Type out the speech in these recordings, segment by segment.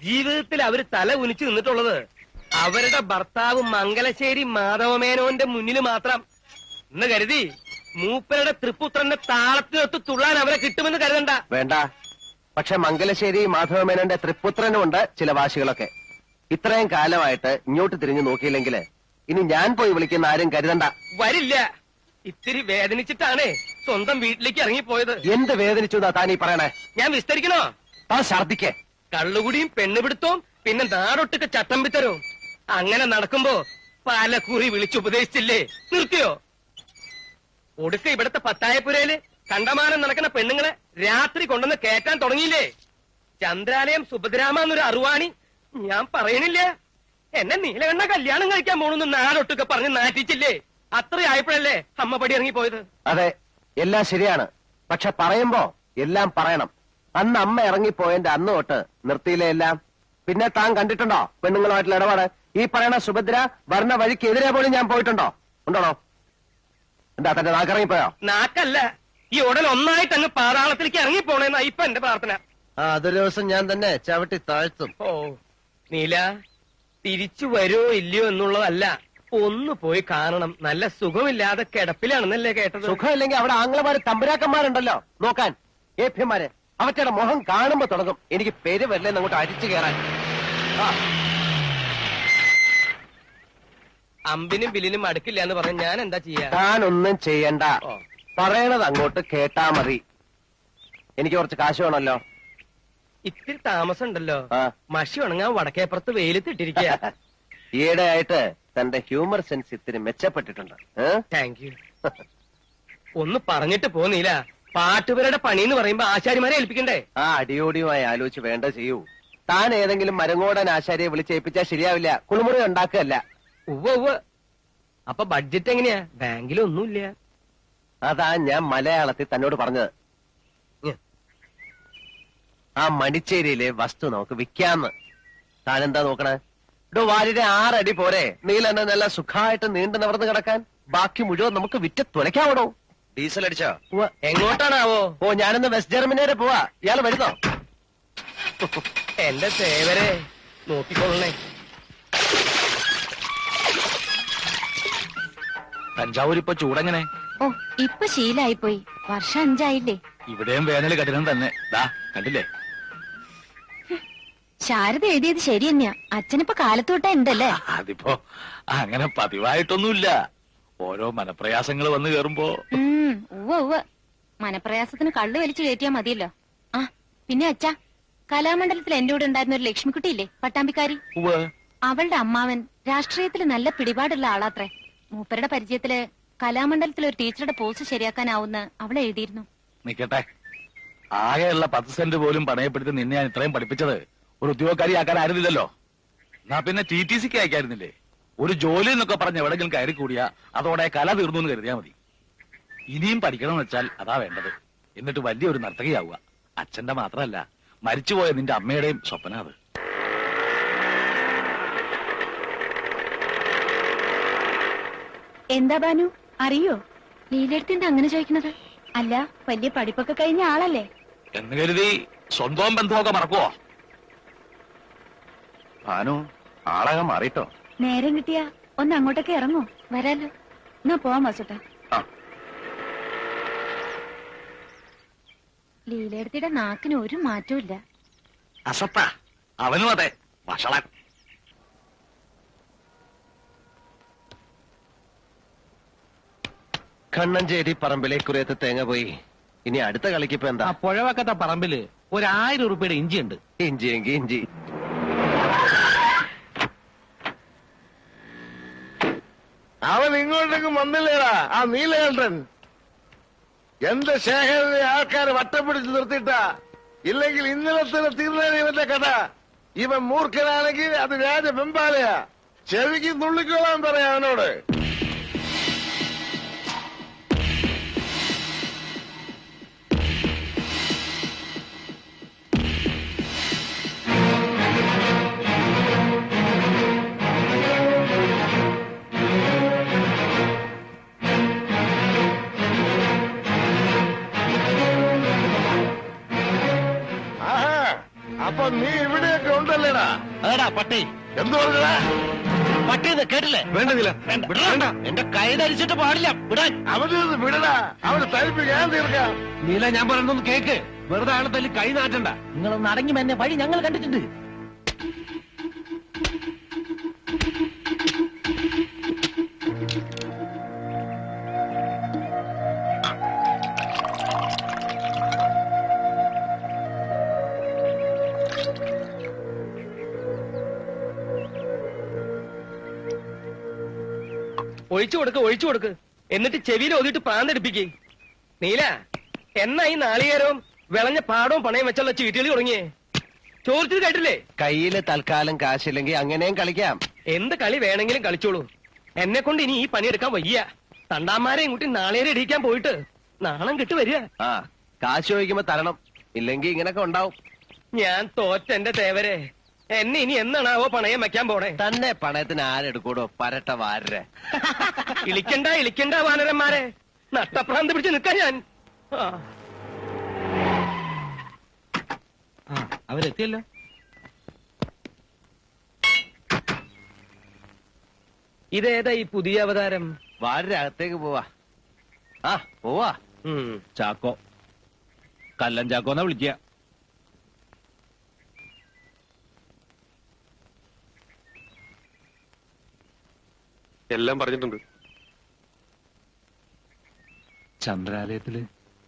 ജീവിതത്തിൽ അവര് തല കുനിച്ചു നിന്നിട്ടുള്ളത് അവരുടെ ഭർത്താവ് മംഗലശ്ശേരി മാധവമേനോന്റെ മുന്നിൽ മാത്രം എന്ന് കരുതി മൂപ്പരുടെ തൃപ്പുത്രന്റെ താളത്തിനൊത്ത് തുള്ളാൻ അവരെ കിട്ടുമെന്ന് കരുതണ്ട. വേണ്ട. പക്ഷെ മംഗലശ്ശേരി മാധവമേനോന്റെ തൃപ്പുത്രനുമുണ്ട് ചില വാശികളൊക്കെ. ഇത്രയും കാലമായിട്ട് ഇങ്ങോട്ട് തിരിഞ്ഞു നോക്കിയില്ലെങ്കിൽ ഇനി ഞാൻ പോയി വിളിക്കുന്ന ആരും കരുതണ്ട. വരില്ല. ഇത്തിരി വേദനിച്ചിട്ടാണ് സ്വന്തം വീട്ടിലേക്ക് ഇറങ്ങിപ്പോയത്. എന്ത് വേദനിച്ചു താനീ പറയണേ? ഞാൻ വിസ്തരിക്കണോ? താൻ ഛർദിക്കേ. കള്ളുകുടിയും പെണ്ണുപിടുത്തവും പിന്നെ നാടൊട്ടുക്ക് ചട്ടമ്പിത്തരവും അങ്ങനെ നടക്കുമ്പോ പല കുറി വിളിച്ചുപദേശിച്ചില്ലേ? നിർത്തിയോ? ഒടുക്ക ഇവിടത്തെ പത്തായപ്പുരയില് കണ്ടമാനം നടക്കുന്ന പെണ്ണുങ്ങളെ രാത്രി കൊണ്ടുവന്ന് കേറ്റാൻ തുടങ്ങിയില്ലേ? ചന്ദ്രാലയം സുഭദ്രാമ എന്നൊരു അറുവാണി. ഞാൻ പറയണില്ല, എന്നെ നീലകണ്ഠ കല്യാണം കഴിക്കാൻ പോണെന്ന് നാടൊട്ടുക്കെ പറഞ്ഞ് നാറ്റിച്ചില്ലേ? അത്രയായപ്പോഴല്ലേ അമ്മ പടി ഇറങ്ങിപ്പോയത്. അതെ, എല്ലാം ശരിയാണ്. പക്ഷെ പറയുമ്പോ എല്ലാം പറയണം. അന്ന് അമ്മ ഇറങ്ങിപ്പോയതിന്റെ അന്ന് തൊട്ട് നിർത്തിയില്ലേ എല്ലാം. പിന്നെ താൻ കണ്ടിട്ടുണ്ടോ പെണ്ണുങ്ങളുമായിട്ടുള്ള ഇടപാട്? ഈ പറയണ സുഭദ്ര വരുന്ന വഴിക്കെതിരെ പോലും ഞാൻ പോയിട്ടുണ്ടോ? ഉണ്ടോണോ? എന്താ തന്റെ നാക്കിറങ്ങിപ്പോയോ? നാക്കല്ല, ഈ ഉടൻ ഒന്നായിട്ട് അങ്ങ് പാതാളത്തിലേക്ക് ഇറങ്ങിപ്പോണേന്നാ ഇപ്പൊ എന്റെ പ്രാർത്ഥന. അതൊരു ദിവസം ഞാൻ തന്നെ ചവിട്ടി താഴ്ത്തും. ഓ നീല, തിരിച്ചു വരുമോ ഇല്ലയോ എന്നുള്ളതല്ല, ഒന്ന് പോയി കാണണം. നല്ല സുഖമില്ലാതെ കിടപ്പിലാണെന്നല്ലേ കേട്ടത്? സുഖമില്ലെങ്കിൽ അവിടെ ആംഗ്ലമാര് തമ്പുരാക്കന്മാരുണ്ടല്ലോ നോക്കാൻ, ഏഭ്യന്മാര്. അവറ്റയുടെ മുഖം കാണുമ്പോ തുടങ്ങും എനിക്ക് പേര് വരില്ലെന്ന് അങ്ങോട്ട് അരിച്ചു കയറാൻ. അമ്പിനും ബില്ലിനും അടുക്കില്ല എന്ന് പറഞ്ഞ ഞാൻ എന്താ ചെയ്യാ? താനൊന്നും ചെയ്യണ്ട. പറയണത് അങ്ങോട്ട് കേട്ടാ മതി. എനിക്ക് കുറച്ച് കാശ് വേണമല്ലോ. ഇത്തിരി താമസം ഉണ്ടല്ലോ. മഷി ഉണങ്ങാൻ വടക്കേപ്പുറത്ത് വെയിലത്തിട്ടിരിക്കുക. ഈയിടെ ആയിട്ട് തന്റെ ഹ്യൂമർ സെൻസ് ഇത്തിരി മെച്ചപ്പെട്ടിട്ടുണ്ട്. Thank you. ഒന്ന് പറഞ്ഞിട്ട് പോന്നില്ല. പാട്ടുപേരുടെ പണി എന്ന് പറയുമ്പോ ആശാരിമാരെ ഏൽപ്പിക്കണ്ടേ? ആ അടിയോടിയുമായി ആലോചിച്ച് വേണ്ട ചെയ്യൂ. താൻ ഏതെങ്കിലും മരങ്ങോടൻ ആശാരിയെ വിളിച്ചേൽപ്പിച്ചാൽ ശരിയാവില്ല. കുളിമുറി ഉണ്ടാക്കുകയല്ല. ഉവ്വ്. അപ്പൊ ബഡ്ജറ്റ് എങ്ങനെയാ? ബാങ്കിലൊന്നുമില്ല. അതാ ഞാൻ മലയാളത്തിൽ തന്നോട് പറഞ്ഞത്. ആ മണിച്ചേരിയിലെ വസ്തു നമുക്ക് വിൽക്കാന്ന്. താനെന്താ നോക്കണേ? വാലിന്റെ 6 അടി പോരെ നീലെന്നെ നല്ല സുഖമായിട്ട് നീണ്ടു നിവർന്ന് കിടക്കാൻ? ബാക്കി മുഴുവൻ നമുക്ക് വിറ്റ് തുലയ്ക്കാവണോ? ഡീസൽ അടിച്ചോ? എങ്ങോട്ടാണാവോ? ഓ, ഞാനിന്ന് വെസ്റ്റ് ജർമ്മനി വരെ പോവാ. ഇയാൾ വരുന്നോ? എന്റെ സേവരെ നോക്കിക്കൊള്ളണേ. തഞ്ചാവൂരിപ്പൊ ചൂടെങ്ങനെ? ഓ, ഇപ്പൊ ശീലായിപ്പോയി. വർഷം 5 ആയില്ലേ? ഇവിടെയും വേനൽ കഠിനം തന്നെ. ദാ കണ്ടില്ലേ? ശാരദ എഴുതിയത് ശരി തന്നെയാ. അച്ഛനിപ്പോ കാലത്തോട്ടാ ഉണ്ടല്ലേ? അതിപ്പോ അങ്ങനെ പതിവായിട്ടൊന്നുമില്ല. ഓരോ മനപ്രയാസങ്ങൾ വന്നു കേറുമ്പോ. ഉവ്വ് മനപ്രയാസത്തിന് കള്ളു വലിച്ചു കയറ്റിയാ മതിയല്ലോ. ആ പിന്നെ അച്ഛാ, കലാമണ്ഡലത്തിൽ എന്റെ കൂടെ ഉണ്ടായിരുന്ന ഒരു ലക്ഷ്മിക്കുട്ടിയില്ലേ, പട്ടാമ്പിക്കാരി? അവളുടെ അമ്മാവൻ രാഷ്ട്രീയത്തിൽ നല്ല പിടിപാടുള്ള ആളാത്രേ. മൂപ്പരുടെ പരിചയത്തില് കലാമണ്ഡലത്തിൽ ഒരു ടീച്ചറുടെ പോസ്റ്റ് ശരിയാക്കാനാവുന്ന അവൾ എഴുതിയിരുന്നു. നിക്കട്ടെ, ആകെയുള്ള 10 സെന്റ് പോലും പണയപ്പെടുത്തി നിന്നെ ഞാൻ ഇത്രയും പഠിപ്പിച്ചത് ഒരു ഉദ്യോഗക്കാരിയാക്കാൻ ആയിരുന്നില്ലല്ലോ. എന്നാ പിന്നെ TTCക്ക് അയക്കായിരുന്നില്ലേ? ഒരു ജോലി എന്നൊക്കെ പറഞ്ഞ് എവിടെങ്കിലും കയറി കൂടിയാ അതോടെ കല തീർന്നു എന്ന് കരുതിയാ മതി. ഇനിയും പഠിക്കണമെന്ന് വെച്ചാൽ അതാ വേണ്ടത്. എന്നിട്ട് വലിയൊരു നർത്തകിയാവുക. അച്ഛന്റെ മാത്രമല്ല, മരിച്ചുപോയ നിന്റെ അമ്മയുടെയും സ്വപ്ന അത്. എന്താ ബാനു, അറിയോ ലീലെടുത്തിന്റെ അങ്ങനെ ചോദിക്കുന്നത്? അല്ല, വലിയ പഠിപ്പൊക്കെ കഴിഞ്ഞ ആളല്ലേ എന്ന് കരുതി സ്വന്തം ബന്ധമൊക്കെ മറക്കുവോ? ഭാനു ആളാകെ മാറിട്ടോ. നേരം കിട്ടിയാ ഒന്ന് അങ്ങോട്ടൊക്കെ ഇറങ്ങോ? വരാലോ. എന്നാ പോവാം വാസുട്ടാ. ലീലയെടുത്തിയുടെ നാക്കിന് ഒരു മാറ്റവും ഇല്ല. അസത്ത അവനും അതെ, വഷളൻ. കണ്ണഞ്ചേരി പറമ്പിലെ കുറേത്ത് തേങ്ങ പോയി. ഇനി അടുത്ത കളിക്കിപ്പോ എന്താ? പുഴവക്കത്തെ പറമ്പില് 1000 രൂപയുടെ ഇഞ്ചി ഉണ്ട്. ഇഞ്ചിയെങ്കി ഇഞ്ചി. അവൻ ഇങ്ങോട്ടേക്കും വന്നില്ലേടാ ആ നീലകണ്ഠൻ? എന്റെ ശേഖരനെ ആൾക്കാരെ വട്ടം പിടിച്ച് നിർത്തിയിട്ടാ. ഇല്ലെങ്കിൽ ഇന്നലെ തന്നെ തീർന്നേനെ ഇവന്റെ കഥ. ഇവൻ മൂർഖനാണെങ്കിൽ അത് രാജ വെമ്പാലയാ. ചെവിക്ക് നുള്ളിക്കോളാൻ പറയാ അവനോട്. അപ്പൊ നീ ഇവിടെ ഒക്കെ ഉണ്ടല്ലേടാ. അതെടാ പട്ടി. എന്ത് പറഞ്ഞടാ? പട്ടിന്ന് കേട്ടില്ലേ? വേണ്ടതില്ല. വേണ്ട, എന്റെ കൈ ധരിച്ചിട്ട് പാടില്ല വിടാൻ. അവന് വിടടാ, അവന് തരിപ്പ് ഞാൻ തീർക്കാം. നീല, ഞാൻ പറയുന്നൊന്ന് കേക്ക്. വെറുതെ ആളെ തല്ലി കൈ നാട്ടണ്ട. നിങ്ങളൊന്ന് അടങ്ങി എന്നെ വഴി ഞങ്ങൾ കണ്ടിട്ടുണ്ട്. ഒഴിച്ചു കൊടുക്ക് എന്നിട്ട് ചെവിയിൽ ഓതിയിട്ട് പ്രാന്തെടുപ്പിക്കേ. നീല, എന്നാ ഈ നാളികേരവും വിളഞ്ഞ പാടവും പണയം വെച്ചുള്ള ചീട്ടുകളി തുടങ്ങിയേ? ചോദിച്ചത് കേട്ടില്ലേ? കയ്യില് തൽക്കാലം കാശില്ലെങ്കിൽ അങ്ങനെയും കളിക്കാം. എന്ത് കളി വേണമെങ്കിലും കളിച്ചോളൂ. എന്നെ കൊണ്ട് ഇനി ഈ പണിയെടുക്കാൻ വയ്യ. തണ്ടാമാരെയും കൂട്ടി നാളേരെ ഇടിക്കാൻ പോയിട്ട് നാണം കിട്ടു വരിക. ആ, കാശ് ചോദിക്കുമ്പോ തരണം, ഇല്ലെങ്കിൽ ഇങ്ങനൊക്കെ ഉണ്ടാവും. ഞാൻ തോറ്റെന്റെ തേവരെ. എന്നെ ഇനി എന്നാണാവോ പണയം വെക്കാൻ പോണേ? തന്നെ പണയത്തിന് ആരെടുക്കൂടോ പരട്ട വാരരെ. ഇളിക്കണ്ട വാനരന്മാരെ, നട്ടപ്രാന്ത് പിടിച്ച് നിൽക്കാൻ ഞാൻ. അവരെത്തിയല്ലോ. ഇതേതാ ഈ പുതിയ അവതാരം? വാരരെ അകത്തേക്ക് പോവാ. ആ പോവാ. ചാക്കോ, കല്ലൻ ചാക്കോന്നാ വിളിക്കുക. എല്ലാം പറഞ്ഞിട്ടുണ്ട്. ചന്ദ്രാലയത്തില്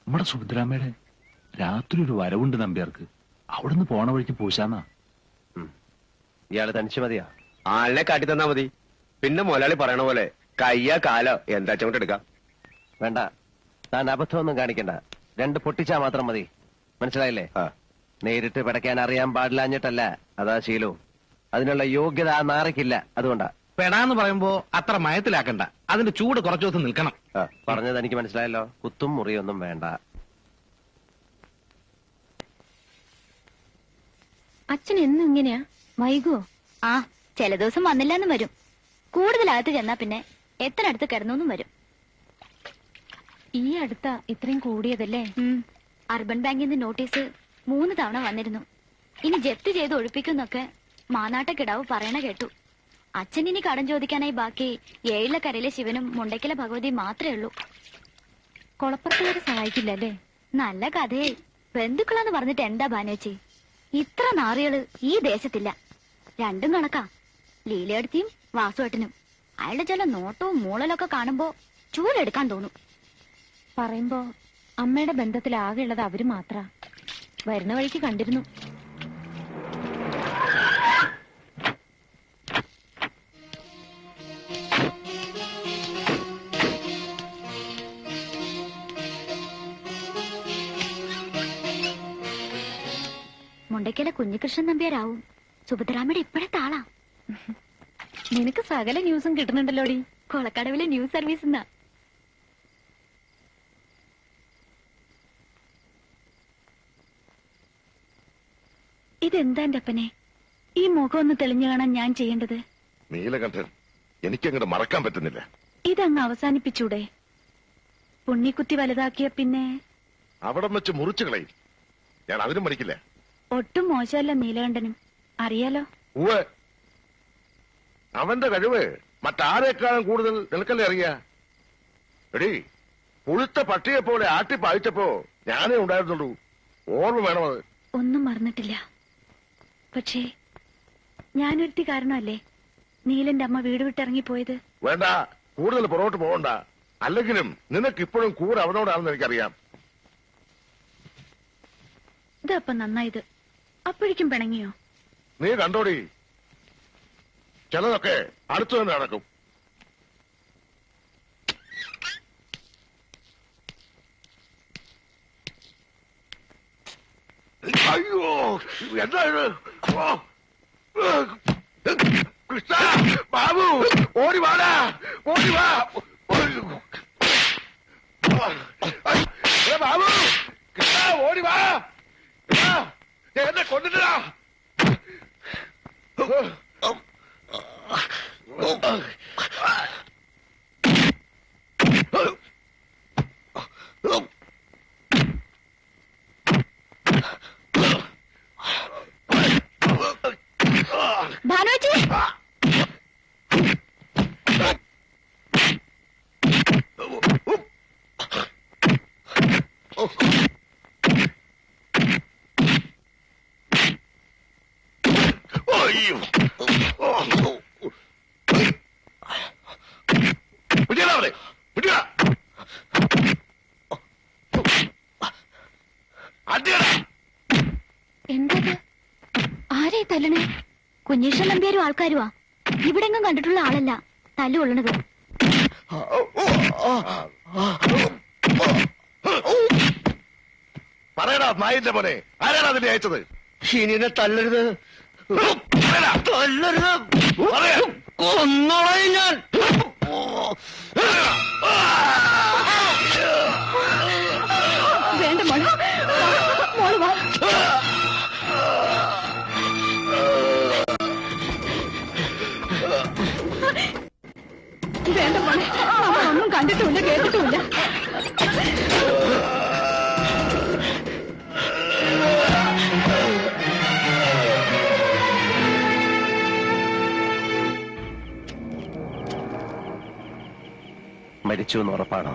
നമ്മുടെ സുഭദ്രാമ്മയുടെ രാത്രി ഒരു വരവുണ്ട് നമ്പ്യാർക്ക്. അവിടുന്ന് പോണ വഴിക്ക് പൂശാന്നാ. ഇയാള് തനിച്ച് മതിയാ? ആളിനെ കാട്ടി തന്നാ മതി. പിന്നെ മുതലാളി പറയണ പോലെ കയ്യാ കാലോ എന്താ ചങ്ങോട്ട് എടുക്കാം. വേണ്ട, താൻ അബദ്ധമൊന്നും കാണിക്കണ്ട. 2 പൊട്ടിച്ചാ മാത്രം മതി. മനസ്സിലായില്ലേ? നേരിട്ട് പിടയ്ക്കാൻ അറിയാൻ പാടില്ലാഞ്ഞിട്ടല്ല, അതാ ശീലവും. അതിനുള്ള യോഗ്യത ആ നാറയ്ക്കില്ല, അതുകൊണ്ടാ. പെടാന്ന് പറയുമ്പോ അത്ര മയത്തിലാക്കണ്ട. അതിന്റെ ചൂട് കുറച്ചു ദിവസം നിൽക്കണം. പറഞ്ഞത് എനിക്ക് മനസ്സിലായല്ലോ. കുത്തും മുറിയൊന്നും വേണ്ട. അച്ഛൻ എന്നും ഇങ്ങനെയാ? വൈകുവോ? ആ, ചില ദിവസം വന്നില്ലാന്നും വരും. കൂടുതലകത്ത് ചെന്നാ പിന്നെ എത്ര അടുത്ത് കിടന്നൊന്നും വരും. ഈ അടുത്ത ഇത്രയും കൂടിയതല്ലേ? അർബൻ ബാങ്കിൽ നിന്ന് നോട്ടീസ് 3 തവണ വന്നിരുന്നു. ഇനി ജപ്തി ചെയ്ത് ഒഴിപ്പിക്കുന്നൊക്കെ മാനാട്ടക്കിടാവ് പറയണ കേട്ടു. അച്ഛൻ ഇനി കടം ചോദിക്കാനായി ബാക്കി ഏഴിലക്കരയിലെ ശിവനും മുണ്ടയ്ക്കലെ ഭഗവതിയും മാത്രമേ ഉള്ളൂ. കൊളപ്പുറത്തുകാരെ സഹായിക്കില്ലല്ലേ? നല്ല കഥയെ. ബന്ധുക്കളാന്ന് പറഞ്ഞിട്ട് എന്താ ഭാനുവച്ചി? ഇത്ര നാറികള് ഈ ദേശത്തില്ല. രണ്ടും കണക്കാ. ലീലയെടുത്തിയും വാസുവേട്ടനും. അയാളുടെ ചില നോട്ടവും മൂളലൊക്കെ കാണുമ്പോ ചൂലെടുക്കാൻ തോന്നും. പറയുമ്പോ അമ്മയുടെ ബന്ധത്തിൽ ആകെ ഉള്ളത് അവര് മാത്ര. വരുന്ന വഴിക്ക് കണ്ടിരുന്നു. മുണ്ടയ്ക്കലെ കുഞ്ഞികൃഷ്ണൻ നമ്പ്യാരാവും സുഭദ്രാമ്മയുടെ ഇപ്പോഴത്തെ ആളാ. നിനക്ക് സകല ന്യൂസും കിട്ടുന്നുണ്ടല്ലോടി. കൊളക്കടവിലെ ന്യൂസ് സർവീസ് എന്നാ. ഇതെന്താ എന്റെ അപ്പനെ? ഈ മുഖം ഒന്ന് തെളിഞ്ഞു കാണാൻ ഞാൻ ചെയ്യേണ്ടത്? നീലകണ്ഠൻ, എനിക്കങ്ങോട്ട് മറക്കാൻ പറ്റുന്നില്ല. ഇതങ്ങ് അവസാനിപ്പിച്ചൂടെ? പുണ്ണിക്കുത്തി വലുതാക്കിയ പിന്നെ അവിടെ വെച്ച് മുറിച്ചു കളയും. ഞാൻ അതിനും മടിക്കില്ല. ഒട്ടും മോശമല്ല നീലകണ്ഠനും, അറിയാലോ. ഉവ്വ്, അവന്റെ കഴിവ് മറ്റാരേക്കാളും കൂടുതൽ നിനക്കല്ലേ അറിയാ. എടീ, പുഴുത്ത പട്ടിയെ പോലെ ആട്ടിപ്പായിച്ചപ്പോ ഞാനേ ഉണ്ടായിരുന്നുള്ളൂ. ഓർമ്മ വേണം അത്. ഒന്നും മറന്നിട്ടില്ല. പക്ഷേ ഞാനൊരുത്തി കാരണമല്ലേ നീലന്റെ അമ്മ വീട് വിട്ടിറങ്ങിപ്പോയത്. വേണ്ട, കൂടുതൽ പുറകോട്ട് പോകണ്ട. അല്ലെങ്കിലും നിനക്കിപ്പോഴും കൂടെ അവനോടാണെന്ന് എനിക്കറിയാം. ഇതപ്പം നന്നായത്. അപ്പോഴേക്കും പിണങ്ങിയോ? നീ കണ്ടോടി, ചിലതൊക്കെ അടുത്തു തന്നെ നടക്കും. അയ്യോ, എന്താ ഇത്? കൃഷ്ണ, ബാബു, ഓടി വാടാ, ഓടി വാ. ബാബു, കൃഷ്ണ, ഓടി വാ. എന്നെ കൊണ്ടിട്ടാ. അയ്യോ വിടിയടാ വിടിയ അടിയടാ. എന്താ ആരെ തല്ലണേ? കുഞ്ഞീഷൻ നമ്പ്യാരും ആൾക്കാരുവാ. ഇവിടെങ്ങും കണ്ടിട്ടുള്ള ആളല്ല തല്ലു കൊള്ളണത്. പറയടാ നായിന്റെ പോലെ ആരാണ് അതിനെ അയച്ചത്? ഷീനിനെ തല്ലരുത്, തല്ലരുത്, പറയാ. കൊന്നോളായി ഞാൻ. വേണ്ട മോള്, മോള് വാ. വേണ്ട മോളെ, ഒന്നും കണ്ടിട്ടുമില്ല കേട്ടിട്ടുമില്ല. മരിച്ചു എന്ന് ഉറപ്പാണോ?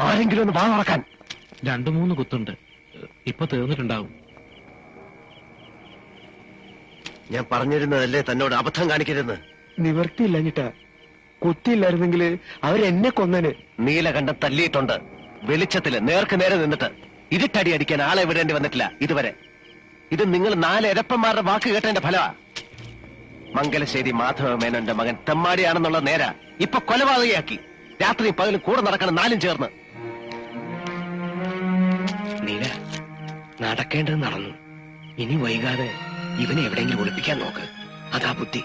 ആരെങ്കിലും ഒന്ന് വാ തുറക്കാൻ. 2-3 കുത്തുണ്ട്. ഇപ്പൊ തീർന്നിട്ടുണ്ടാവും. ഞാൻ പറഞ്ഞിരുന്നതല്ലേ തന്നോട് അബദ്ധം കാണിക്കരുതെന്ന്. നിവർത്തിയില്ലഞ്ഞിട്ടാ. കുത്തിയില്ലായിരുന്നെങ്കിൽ അവരെന്നെ കൊന്നന്. നീലകണ്ഠം തല്ലിയിട്ടുണ്ട്. വെളിച്ചത്തില് നേർക്ക് നേരെ നിന്നിട്ട്. ഇരുട്ടടി അടിക്കാൻ ആളെ വിടേണ്ടി വന്നിട്ടില്ല ഇതുവരെ. ഇത് നിങ്ങൾ 4 എരപ്പന്മാരുടെ വാക്ക് കേട്ടതിന്റെ ഫലമാ. മംഗലശ്ശേരി മാധവ മേനോന്റെ മകൻ തെമ്മാടിയാണെന്നുള്ള നേര ഇപ്പൊ കൊലപാതകയാക്കി. രാത്രി പകലും കൂടെ നടക്കണം 4 ചേർന്ന്. നീല, നടക്കേണ്ടത് നടന്നു. ഇനി വൈകാതെ ഇവനെ എവിടെയെങ്കിലും ഒളിപ്പിക്കാൻ നോക്ക്. അതാ ബുദ്ധി.